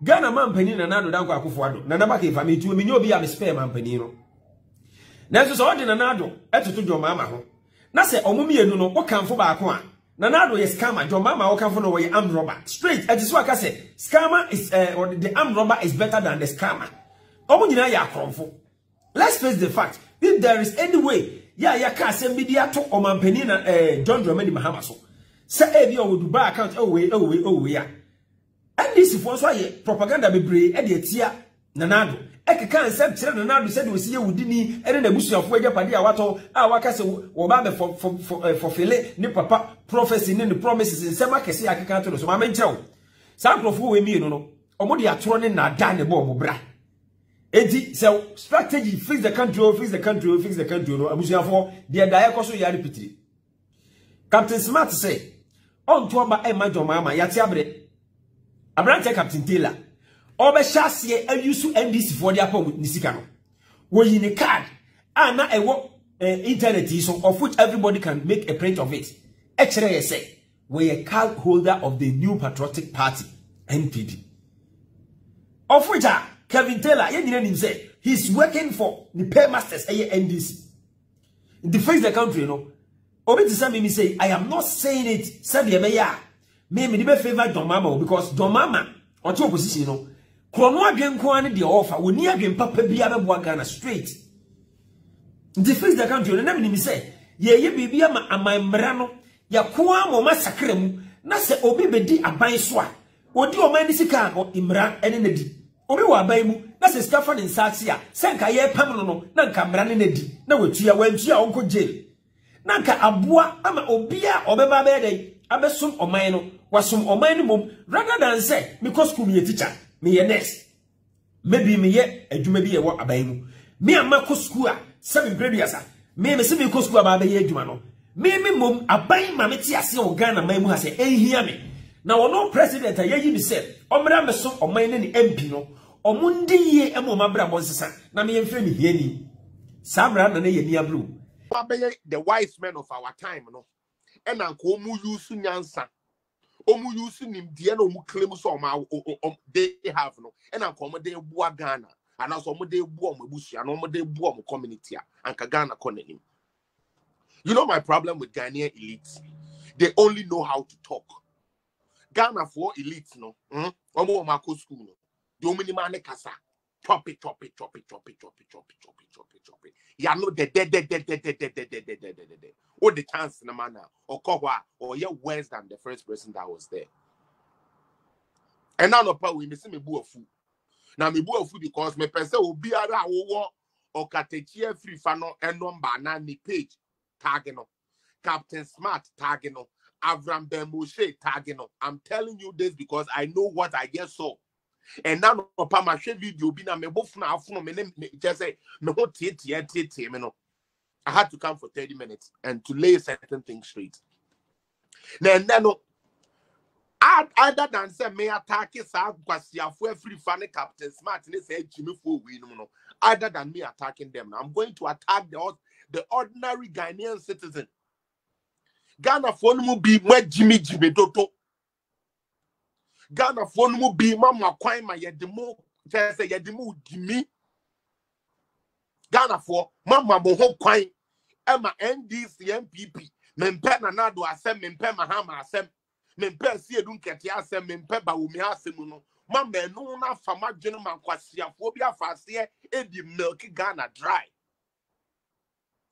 Ghana man penny na Nado Danko Akufo-Addo. Nana Bake family to me be a spare man penny no. Nanso so odi Nado etutu John Mahama ho. Na se omumienu no wo kanfo ba ko a. Nado is scammer. John Mahama wo kanfo no wo armed robber. Straight eti so aka say scammer is or the armed robber is better than the scammer. Omo nyina ya akromfo. Let's face the fact. If there is any way, ya ka say media to omampani na John Dramani Mahama so. Say e bi o Dubai account oh we ya. And this for so ye propaganda bebre e de tia Nado. E kan say kire Nado said we see wudini e na busuafo agapade a wato a waka say wo ba be for fele ni papa prophecy ni promises nsema kese akeka to so ma menkyerɛw. Sa krofo we mi no omo de atoro ne na da ne bo bra. Eti so strategy fix the country no abusuafo de da ekoso ya repeat. Captain Smart say on to ba e John Mahama yate abre. Abrante Captain Taylor obe hyase ayusu NDC for their pom ni sika no. Wo yi ne card na ewo internet so of which everybody can make a print of it. Actually say we a card holder of the New Patriotic Party NPP. Of which Kevin Taylor, say he's working for the paymasters NDC. In the face the country, you know. Obi to some say, I am not saying it. Sabi meya. Me never favor John Mahama because John Mahama on two opposition, you know. Krono adwen ko ane the offer. We ni adwen papa bia be Ghana straight. In the face the country, you know. Me say, ye bibi ama amamra no. Ya ko am o masakre mu. Na se obi bedi aban so a. Odi o man sika no imra ene na di. Obi wa ban mu na se Stefan Nsatsi a senka ye pam no na nka mra ne nadi na watua wantua onko jail na nka aboa ama obi a obeba be dey abesom oman no wasom oman no mom rather than say because school me teacher me ye nurse maybe me ye adwuma bi ye wo aban mu me ama ko school a 7 grades a me se me ko school aba be ye adwuma no me mom aban ma me ti ase o Ghana man mu ha se ehia me na wono president a ye yi me se omra me so oman ne ni MP no omundi ye emo mabra bonsesa na me yemfre ni hiani samra na ye ni abru the wise men of our time no and anko mu use nyansa omu use nimdie na omu claim so they have no and anko mo dey bua Ghana and also mo dey bua mo busua no mo dey bua mo community anka Ghana konanim. You know my problem with Ghanaian elites, they only know how to talk. Ghana for elites no omo mako school no the man kasa chop it. Ya no de. What the chance na man or kohwa or yeah worse than the first person that was there. And now no power we me bu afu. Now me bu afu because me person obi ara wo or katechie free fano and number na ni page tag no. Captain Smart tag no. Avram Bemoshe tag no. I'm telling you this because I know what I just saw. And now papa my video be na me bofuna afuno me just say me ho tie me no. I had to come for 30 minutes and to lay certain things straight. Then no other than say me attack sa kwasiafo free fan Captain Smart ne say Jimmy for we no. Other than me attacking them, now I'm going to attack the ordinary Ghanaian citizen. Ghana for no be where Jimmy Toto. Ghana for no be mama kwai ma yedemo say yedemo gimi. Ghana for mama mo ho kwai ema NDC MPP mempe na nado asem mempe Mahama asem mempe si edun kete asem mempe ba wumi asem no mama enu na fama dwene mankwasiafo bi afase e di milk Ghana dry,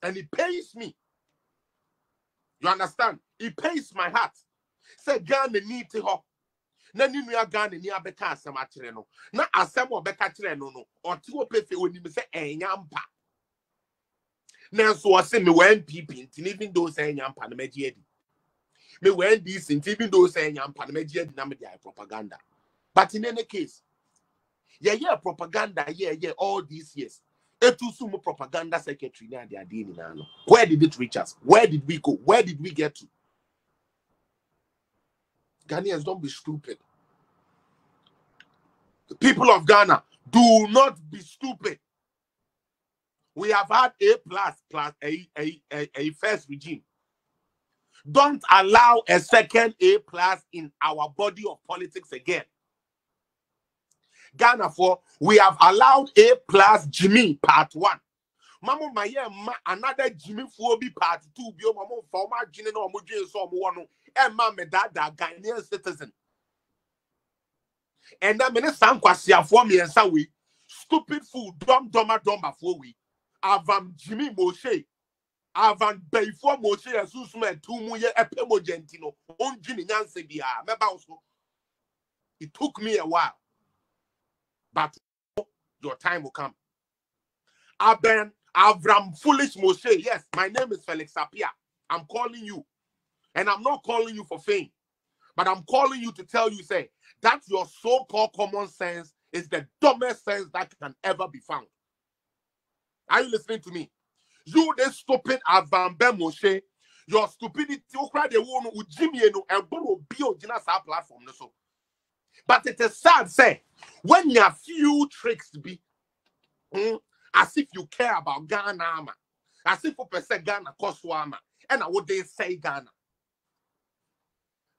and it pains me. You understand? It pains my heart. Say Ghana need to ho na ni nua Ghana ni abeka asem akire no na asem obeka kire no o ti wo pefe onim se enyampa na so o se me wan NPP even though say enyampa na meji edi me wan this even though say enyampa na meji edi na me dey propaganda. But in any case, yeah propaganda all these years etusu propaganda secretary na they are doing now. Where did it reach us? Where did we go? Where did we get to? Ghanaians, don't be stupid. The people of Ghana, do not be stupid. We have had a first regime. Don't allow a second A+ in our body of politics again. Ghana for we have allowed A plus Jimmy part 1. Mama my ma another Jimmy for be part 2 bio mama former Jimmy no mo dwen so mo no e ma me dada Ghanaian citizen. And that many san kwasia for me and we stupid fool dumb for we. Avam Jimmy Moshe. Avan Bayfo Moshe and Susman 2 mu ye epemo gentino. On Jimmy Nancy bia. It took me a while. But your time will come. Avram Foolish Moshe. Yes, my name is Felix Apia. I'm calling you. And I'm not calling you for fame. But I'm calling you to tell you, say, that your so-called common sense is the dumbest sense that can ever be found. Are you listening to me? You, this stupid Avram Moshe, your stupidity, you cry the one who Jimmy no and borrow bio Gina platform. So. But it is sad, say, when you have few tricks to be, as if you care about Ghana, as if you say Ghana cost wama, and what they say Ghana.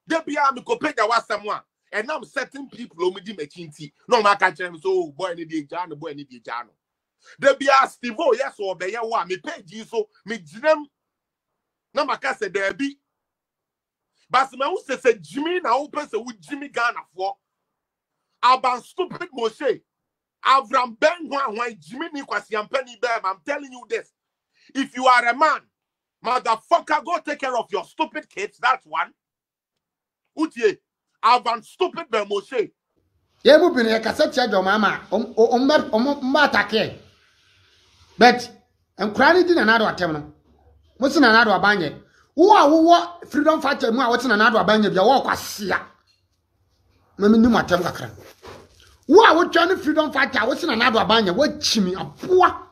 They be able to pay the someone, and now certain people who me tea. No man can tell me so boy any day Jano, boy any day Jano. They be asked Steve, yes or be ya me pay you so me them. No man can say there be. But my who say Jimmy na open say with Jimmy Ghana for. About stupid Moshe. Avram Ben Juan Jimmy Nikwasi Penny Bam. I'm telling you this. If you are a man, motherfucker, go take care of your stupid kids. That's one. Utie. Avram stupid Ben Moshe. Ye mu bin cassette your mama. Atake. But encourage in another attempt. What's in another abanye? Who freedom fighter? What's in another abanye? Your walk was sia. Mami ni matem kakra. Wo would join freedom fighter, what's in another abanya, what chimney a poor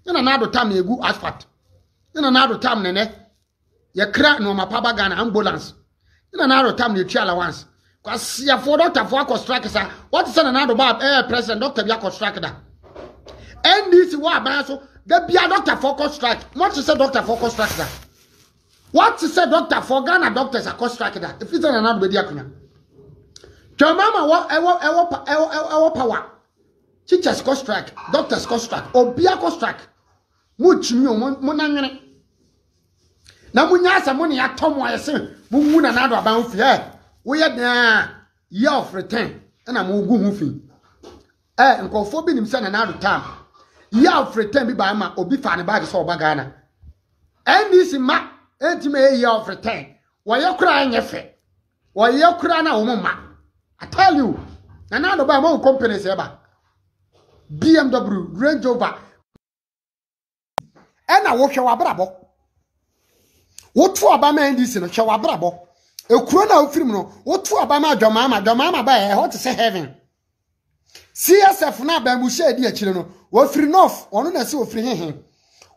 in another time you go asphalt. In another time, nene, you crack no my papa gun ambulance. In another time you chill once. Cause ya for Dr. Foko strikers, what is another Bob President Dr. Biako striker? And this was so the Bia Dr. Foko strike. What is a Dr. Foko striker? What is a doctor for Ghana doctors a cost striker? If it's another Bediakuna. Your mama our power. Teachers cost strike, doctors cost strike, or Biako strike. Much me monangene. Na munyasa money at Tom Wyasin, Moon another about fear. We are there year of return, and I'm moving. And call for him send another time. Year of return be by ma or be funny by the soul bagana. And this is my intimate year of return. Why you crying your face? Why you crying a woman? I tell you, and now buy more companies ever. BMW, Range Rover, and I walk your brabo. What for Obama and this in a shower brabo? A crona of criminal, what for Obama, Jomama by a hot to say heaven. CSF now by Mushe, dear children, what free enough, or not so free him.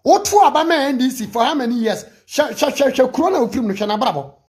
What for Obama and this for how many years? Shall crona of criminal, Shana Bravo.